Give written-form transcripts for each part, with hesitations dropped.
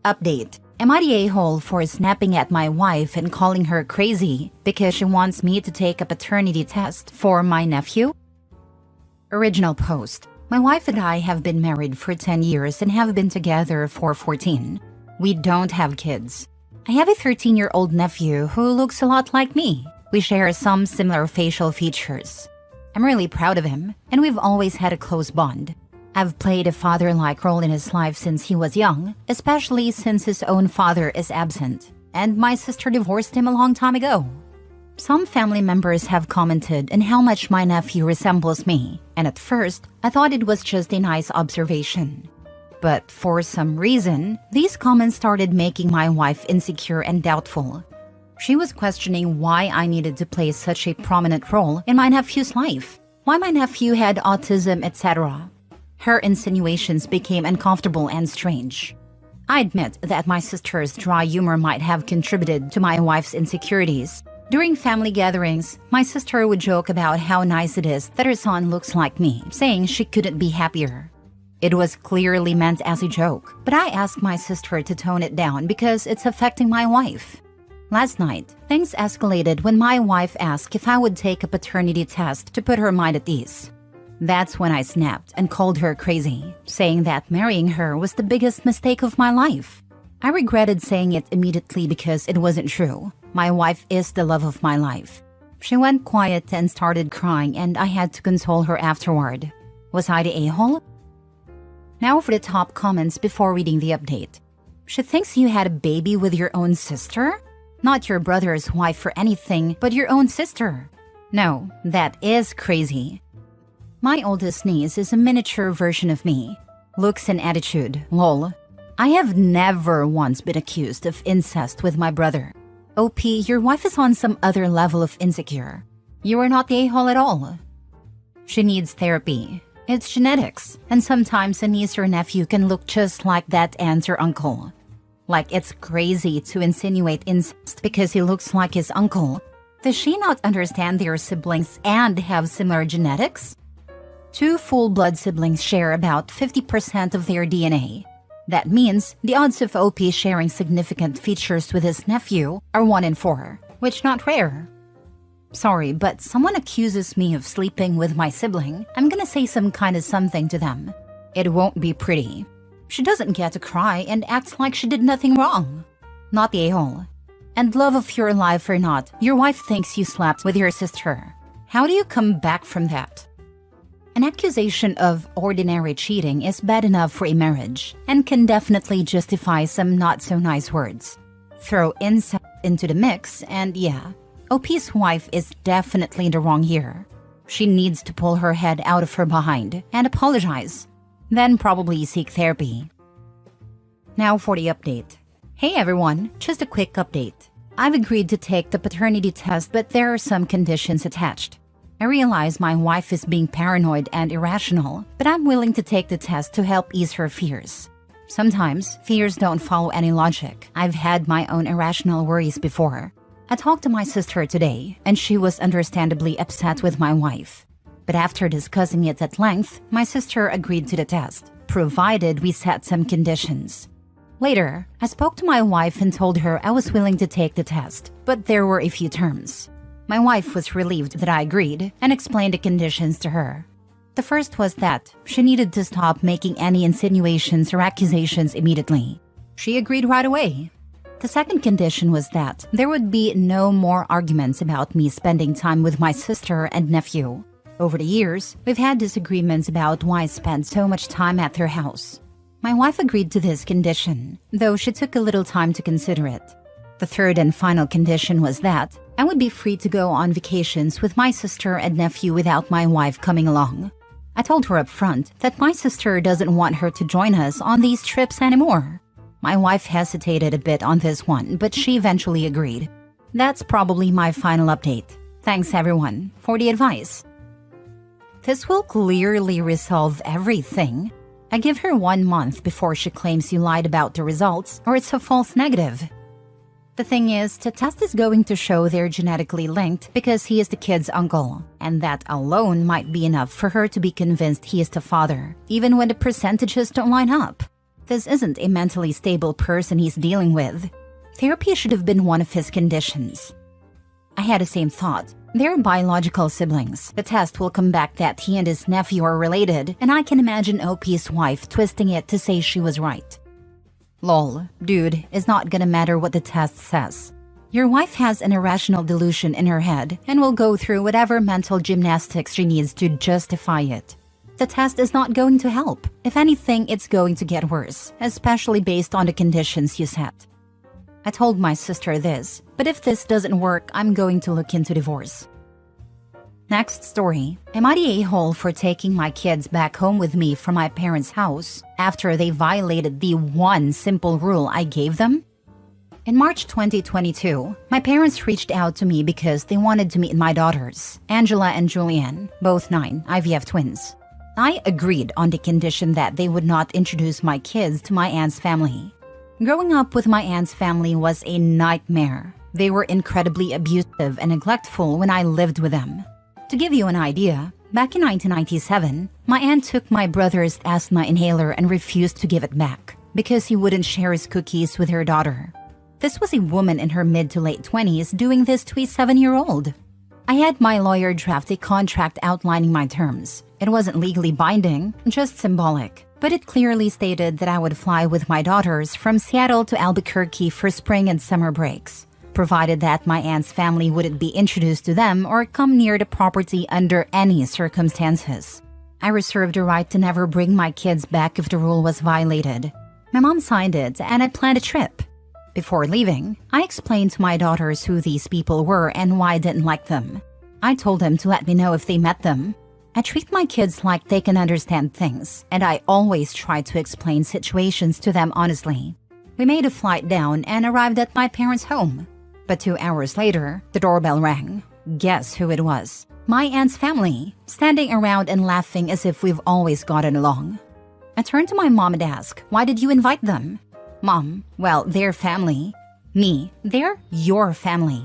Update. Am I the a-hole for snapping at my wife and calling her crazy because she wants me to take a paternity test for my nephew? Original post. My wife and I have been married for 10 years and have been together for 14. We don't have kids. I have a 13-year-old nephew who looks a lot like me. We share some similar facial features. I'm really proud of him, and we've always had a close bond. I've played a father-like role in his life since he was young, especially since his own father is absent, and my sister divorced him a long time ago. Some family members have commented on how much my nephew resembles me, and at first, I thought it was just a nice observation. But for some reason, these comments started making my wife insecure and doubtful. She was questioning why I needed to play such a prominent role in my nephew's life, why my nephew had autism, etc. Her insinuations became uncomfortable and strange. I admit that my sister's dry humor might have contributed to my wife's insecurities. During family gatherings, my sister would joke about how nice it is that her son looks like me, saying she couldn't be happier. It was clearly meant as a joke, but I asked my sister to tone it down because it's affecting my wife. Last night, things escalated when my wife asked if I would take a paternity test to put her mind at ease. That's when I snapped and called her crazy, saying that marrying her was the biggest mistake of my life. I regretted saying it immediately because it wasn't true. My wife is the love of my life. She went quiet and started crying, and I had to console her afterward. Was I the a-hole? Now for the top comments before reading the update. She thinks you had a baby with your own sister? Not your brother's wife or anything, but your own sister. No, that is crazy. My oldest niece is a miniature version of me. Looks and attitude, lol. I have never once been accused of incest with my brother. OP, your wife is on some other level of insecure. You are not the a-hole at all. She needs therapy. It's genetics, and sometimes a niece or nephew can look just like that aunt or uncle. Like it's crazy to insinuate incest because he looks like his uncle. Does she not understand they are siblings and have similar genetics? Two full-blood siblings share about 50% of their DNA. That means the odds of OP sharing significant features with his nephew are 1 in 4, which not rare. Sorry, but someone accuses me of sleeping with my sibling, I'm gonna say some kind of something to them. It won't be pretty. She doesn't get to cry and acts like she did nothing wrong. Not the a-hole. And love of your life or not, your wife thinks you slept with your sister. How do you come back from that? An accusation of ordinary cheating is bad enough for a marriage and can definitely justify some not-so-nice words. Throw incest into the mix and yeah, OP's wife is definitely in the wrong here. She needs to pull her head out of her behind and apologize, then probably seek therapy. Now for the update. Hey everyone, just a quick update. I've agreed to take the paternity test, but there are some conditions attached. I realize my wife is being paranoid and irrational, but I'm willing to take the test to help ease her fears. Sometimes, fears don't follow any logic. I've had my own irrational worries before. I talked to my sister today, and she was understandably upset with my wife. But after discussing it at length, my sister agreed to the test, provided we set some conditions. Later, I spoke to my wife and told her I was willing to take the test, but there were a few terms. My wife was relieved that I agreed and explained the conditions to her. The first was that she needed to stop making any insinuations or accusations immediately. She agreed right away. The second condition was that there would be no more arguments about me spending time with my sister and nephew. Over the years, we've had disagreements about why I spend so much time at their house. My wife agreed to this condition, though she took a little time to consider it. The third and final condition was that I would be free to go on vacations with my sister and nephew without my wife coming along. I told her up front that my sister doesn't want her to join us on these trips anymore. My wife hesitated a bit on this one, but she eventually agreed. That's probably my final update. Thanks everyone for the advice. This will clearly resolve everything. I give her 1 month before she claims you lied about the results or it's a false negative. The thing is, the test is going to show they're genetically linked because he is the kid's uncle, and that alone might be enough for her to be convinced he is the father, even when the percentages don't line up. This isn't a mentally stable person he's dealing with. Therapy should have been one of his conditions. I had the same thought. They're biological siblings. The test will come back that he and his nephew are related, and I can imagine OP's wife twisting it to say she was right. Lol, dude, it's not gonna matter what the test says. Your wife has an irrational delusion in her head and will go through whatever mental gymnastics she needs to justify it. The test is not going to help. If anything, it's going to get worse, especially based on the conditions you set. I told my sister this, but if this doesn't work, I'm going to look into divorce. Next story. Am I the a-hole for taking my kids back home with me from my parents' house after they violated the one simple rule I gave them? In March 2022, my parents reached out to me because they wanted to meet my daughters, Angela and Julianne, both 9, IVF twins. I agreed on the condition that they would not introduce my kids to my aunt's family. Growing up with my aunt's family was a nightmare. They were incredibly abusive and neglectful when I lived with them. To give you an idea, back in 1997, my aunt took my brother's asthma inhaler and refused to give it back because he wouldn't share his cookies with her daughter. This was a woman in her mid to late 20s doing this to a 7-year-old. I had my lawyer draft a contract outlining my terms. It wasn't legally binding, just symbolic, but it clearly stated that I would fly with my daughters from Seattle to Albuquerque for spring and summer breaks, provided that my aunt's family wouldn't be introduced to them or come near the property under any circumstances. I reserved the right to never bring my kids back if the rule was violated. My mom signed it, and I planned a trip. Before leaving, I explained to my daughters who these people were and why I didn't like them. I told them to let me know if they met them. I treat my kids like they can understand things, and I always try to explain situations to them honestly. We made a flight down and arrived at my parents' home. But 2 hours later, the doorbell rang. Guess who it was? My aunt's family, standing around and laughing as if we've always gotten along. I turned to my mom and asked, "Why did you invite them?" Mom, well, they're family. Me, they're your family.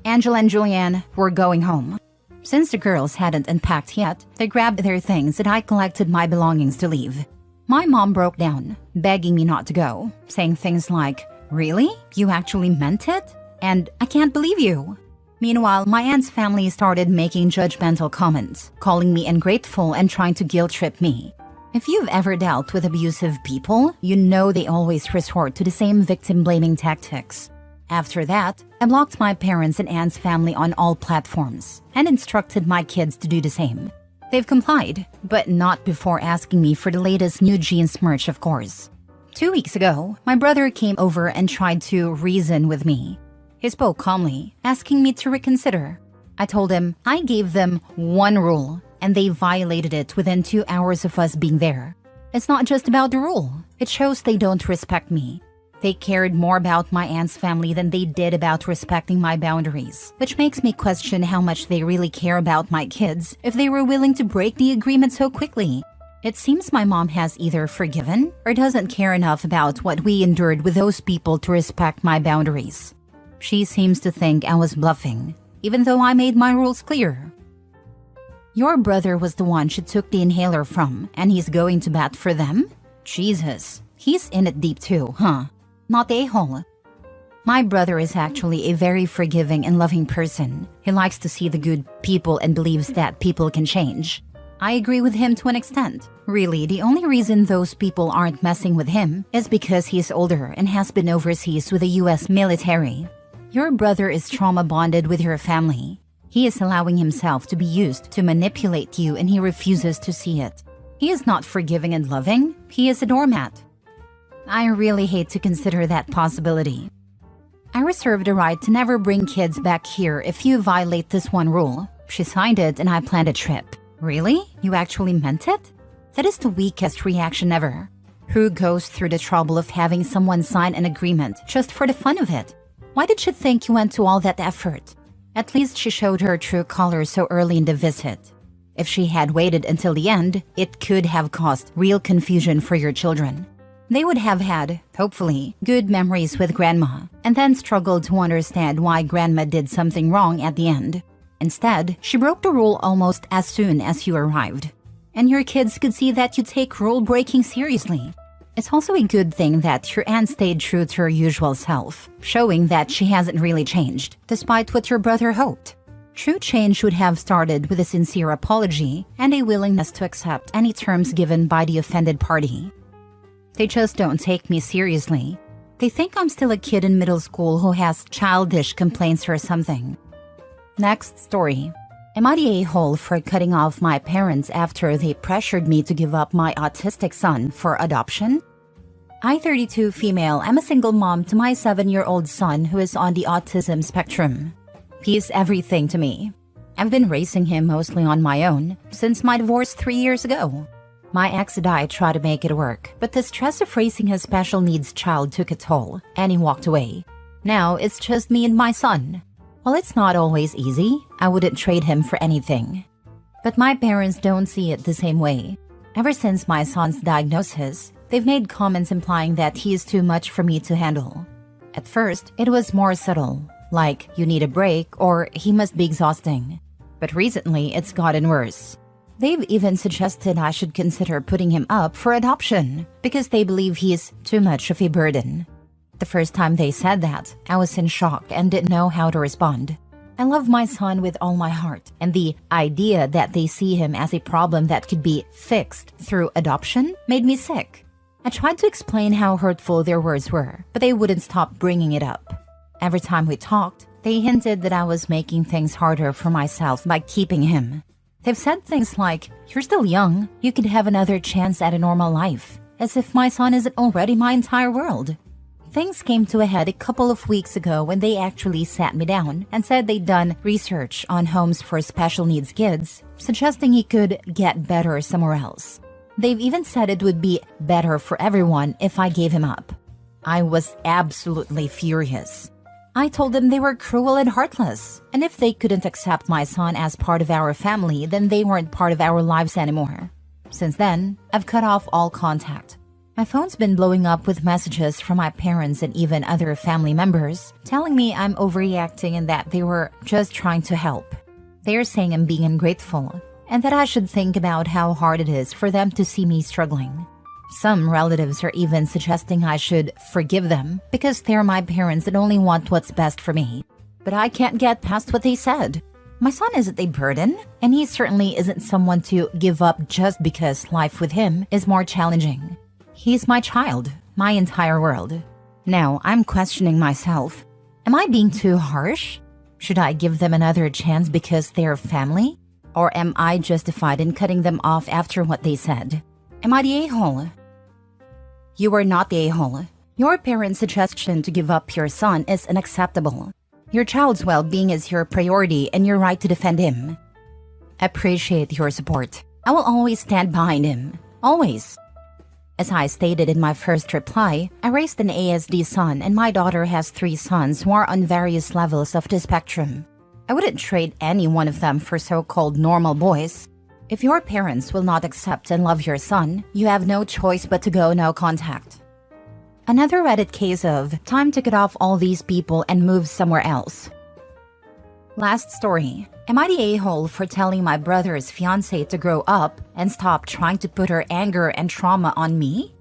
Angela and Julianne were going home. Since the girls hadn't unpacked yet, they grabbed their things and I collected my belongings to leave. My mom broke down, begging me not to go, saying things like, "Really? You actually meant it? And I can't believe you." Meanwhile, my aunt's family started making judgmental comments, calling me ungrateful and trying to guilt-trip me. If you've ever dealt with abusive people, you know they always resort to the same victim-blaming tactics. After that, I blocked my parents and aunt's family on all platforms and instructed my kids to do the same. They've complied, but not before asking me for the latest new jeans merch, of course. 2 weeks ago, my brother came over and tried to reason with me. He spoke calmly, asking me to reconsider. I told him I gave them one rule, and they violated it within 2 hours of us being there. It's not just about the rule. It shows they don't respect me. They cared more about my aunt's family than they did about respecting my boundaries, which makes me question how much they really care about my kids if they were willing to break the agreement so quickly. It seems my mom has either forgiven or doesn't care enough about what we endured with those people to respect my boundaries. She seems to think I was bluffing, even though I made my rules clear. Your brother was the one she took the inhaler from, and he's going to bat for them? Jesus, he's in it deep too, huh? Not the a-hole. My brother is actually a very forgiving and loving person. He likes to see the good people and believes that people can change. I agree with him to an extent. Really, the only reason those people aren't messing with him is because he's older and has been overseas with the US military. Your brother is trauma bonded with your family. He is allowing himself to be used to manipulate you and he refuses to see it. He is not forgiving and loving. He is a doormat. I really hate to consider that possibility. I reserve the right to never bring kids back here if you violate this one rule. She signed it and I planned a trip. Really? You actually meant it? That is the weakest reaction ever. Who goes through the trouble of having someone sign an agreement just for the fun of it? Why did she think you went to all that effort? At least she showed her true colors so early in the visit. If she had waited until the end, it could have caused real confusion for your children. They would have had, hopefully, good memories with Grandma, and then struggled to understand why Grandma did something wrong at the end. Instead, she broke the rule almost as soon as you arrived. And your kids could see that you take rule breaking seriously. It's also a good thing that your aunt stayed true to her usual self, showing that she hasn't really changed, despite what your brother hoped. True change would have started with a sincere apology and a willingness to accept any terms given by the offended party. They just don't take me seriously. They think I'm still a kid in middle school who has childish complaints or something. Next story. Am I the a-hole for cutting off my parents after they pressured me to give up my autistic son for adoption? I, 32 female, am a single mom to my 7-year-old son who is on the autism spectrum. He's everything to me. I've been raising him mostly on my own since my divorce 3 years ago. My ex and I tried to make it work, but the stress of raising a special needs child took a toll, and he walked away. Now it's just me and my son. While it's not always easy, I wouldn't trade him for anything. But my parents don't see it the same way. Ever since my son's diagnosis, they've made comments implying that he is too much for me to handle. At first, it was more subtle, like you need a break or he must be exhausting. But recently, it's gotten worse. They've even suggested I should consider putting him up for adoption because they believe he is too much of a burden. The first time they said that, I was in shock and didn't know how to respond. I love my son with all my heart, and the idea that they see him as a problem that could be fixed through adoption made me sick. I tried to explain how hurtful their words were, but they wouldn't stop bringing it up. Every time we talked, they hinted that I was making things harder for myself by keeping him. They've said things like, "You're still young, you could have another chance at a normal life," as if my son isn't already my entire world. Things came to a head a couple of weeks ago when they actually sat me down and said they'd done research on homes for special needs kids, suggesting he could get better somewhere else. They've even said it would be better for everyone if I gave him up. I was absolutely furious. I told them they were cruel and heartless, and if they couldn't accept my son as part of our family, then they weren't part of our lives anymore. Since then, I've cut off all contact. My phone's been blowing up with messages from my parents and even other family members telling me I'm overreacting and that they were just trying to help. They're saying I'm being ungrateful and that I should think about how hard it is for them to see me struggling. Some relatives are even suggesting I should forgive them because they're my parents and only want what's best for me. But I can't get past what they said. My son isn't a burden, and he certainly isn't someone to give up just because life with him is more challenging. He's my child, my entire world. Now, I'm questioning myself. Am I being too harsh? Should I give them another chance because they're family? Or am I justified in cutting them off after what they said? Am I the a-hole? You are not the a-hole. Your parents' suggestion to give up your son is unacceptable. Your child's well-being is your priority and your right to defend him. Appreciate your support. I will always stand behind him. Always. As I stated in my first reply, I raised an ASD son and my daughter has 3 sons who are on various levels of the spectrum. I wouldn't trade any one of them for so-called normal boys. If your parents will not accept and love your son, you have no choice but to go no contact. Another Reddit case of time to cut off all these people and move somewhere else. Last story. Am I the a-hole for telling my brother's fiancée to grow up and stop trying to put her anger and trauma on me?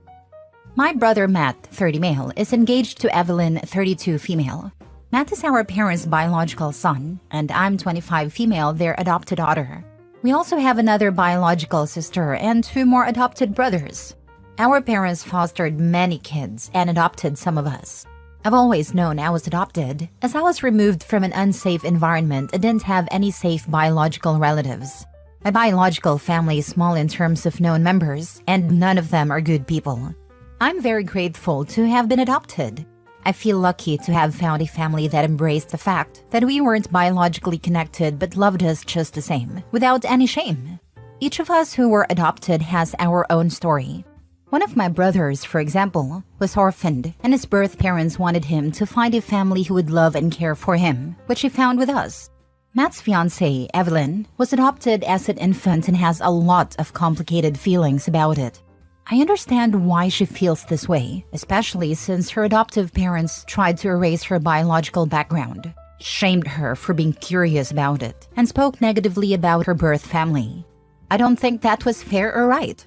My brother Matt, 30 male, is engaged to Evelyn, 32 female. Matt is our parents' biological son, and I'm 25 female, their adopted daughter. We also have another biological sister and 2 more adopted brothers. Our parents fostered many kids and adopted some of us. I've always known I was adopted, as I was removed from an unsafe environment and didn't have any safe biological relatives. My biological family is small in terms of known members, and none of them are good people. I'm very grateful to have been adopted. I feel lucky to have found a family that embraced the fact that we weren't biologically connected but loved us just the same, without any shame. Each of us who were adopted has our own story. One of my brothers, for example, was orphaned, and his birth parents wanted him to find a family who would love and care for him, which he found with us. Matt's fiancée, Evelyn, was adopted as an infant and has a lot of complicated feelings about it. I understand why she feels this way, especially since her adoptive parents tried to erase her biological background, shamed her for being curious about it, and spoke negatively about her birth family. I don't think that was fair or right.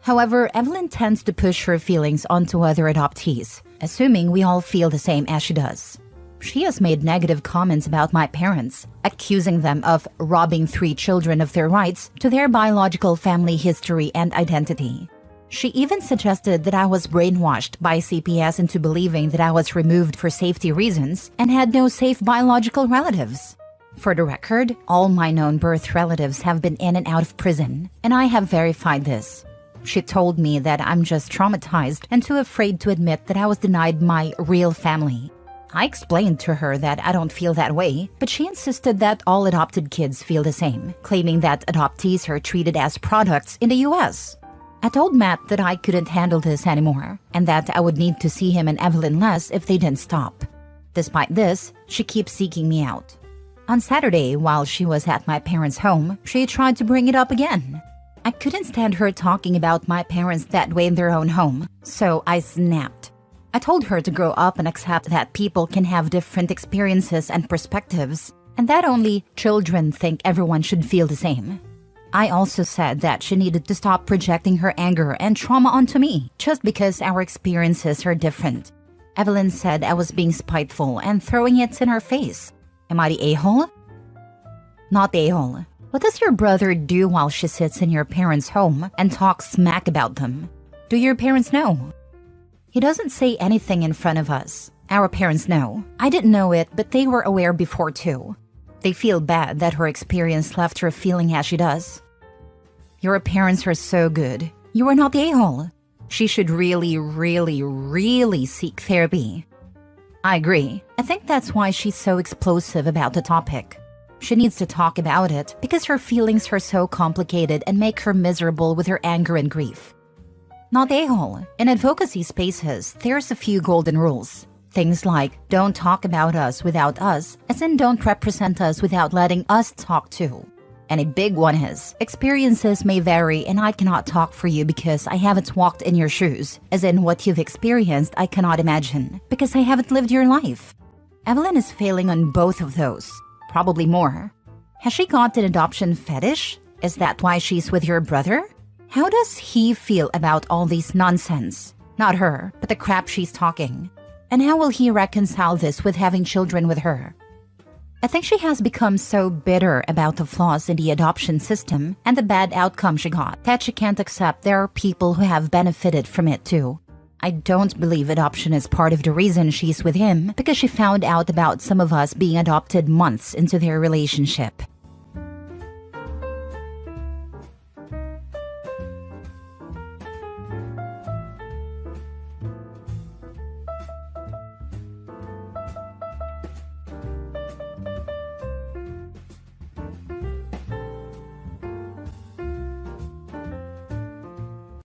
However, Evelyn tends to push her feelings onto other adoptees, assuming we all feel the same as she does. She has made negative comments about my parents, accusing them of robbing 3 children of their rights to their biological family history and identity. She even suggested that I was brainwashed by CPS into believing that I was removed for safety reasons and had no safe biological relatives. For the record, all my known birth relatives have been in and out of prison, and I have verified this. She told me that I'm just traumatized and too afraid to admit that I was denied my real family. I explained to her that I don't feel that way, but she insisted that all adopted kids feel the same, claiming that adoptees are treated as products in the US. I told Matt that I couldn't handle this anymore, and that I would need to see him and Evelyn less if they didn't stop. Despite this, she keeps seeking me out. On Saturday, while she was at my parents' home, she tried to bring it up again. I couldn't stand her talking about my parents that way in their own home, so I snapped. I told her to grow up and accept that people can have different experiences and perspectives, and that only children think everyone should feel the same. I also said that she needed to stop projecting her anger and trauma onto me, just because our experiences are different. Evelyn said I was being spiteful and throwing it in her face. Am I the a-hole? Not the a-hole. What does your brother do while she sits in your parents' home and talks smack about them? Do your parents know? He doesn't say anything in front of us. Our parents know. I didn't know it, but they were aware before too. They feel bad that her experience left her feeling as she does. Your parents are so good. You are not the a-hole. She should really seek therapy. I agree. I think that's why she's so explosive about the topic. She needs to talk about it because her feelings are so complicated and make her miserable with her anger and grief. Not the a-hole. In advocacy spaces, there's a few golden rules. Things like, don't talk about us without us, as in don't represent us without letting us talk too. And a big one is, experiences may vary and I cannot talk for you because I haven't walked in your shoes, as in what you've experienced I cannot imagine, because I haven't lived your life. Evelyn is failing on both of those. Probably more. Has she got an adoption fetish? Is that why she's with your brother? How does he feel about all this nonsense? Not her, but the crap she's talking. And how will he reconcile this with having children with her? I think she has become so bitter about the flaws in the adoption system and the bad outcome she got that she can't accept there are people who have benefited from it too. I don't believe adoption is part of the reason she's with him because she found out about some of us being adopted months into their relationship.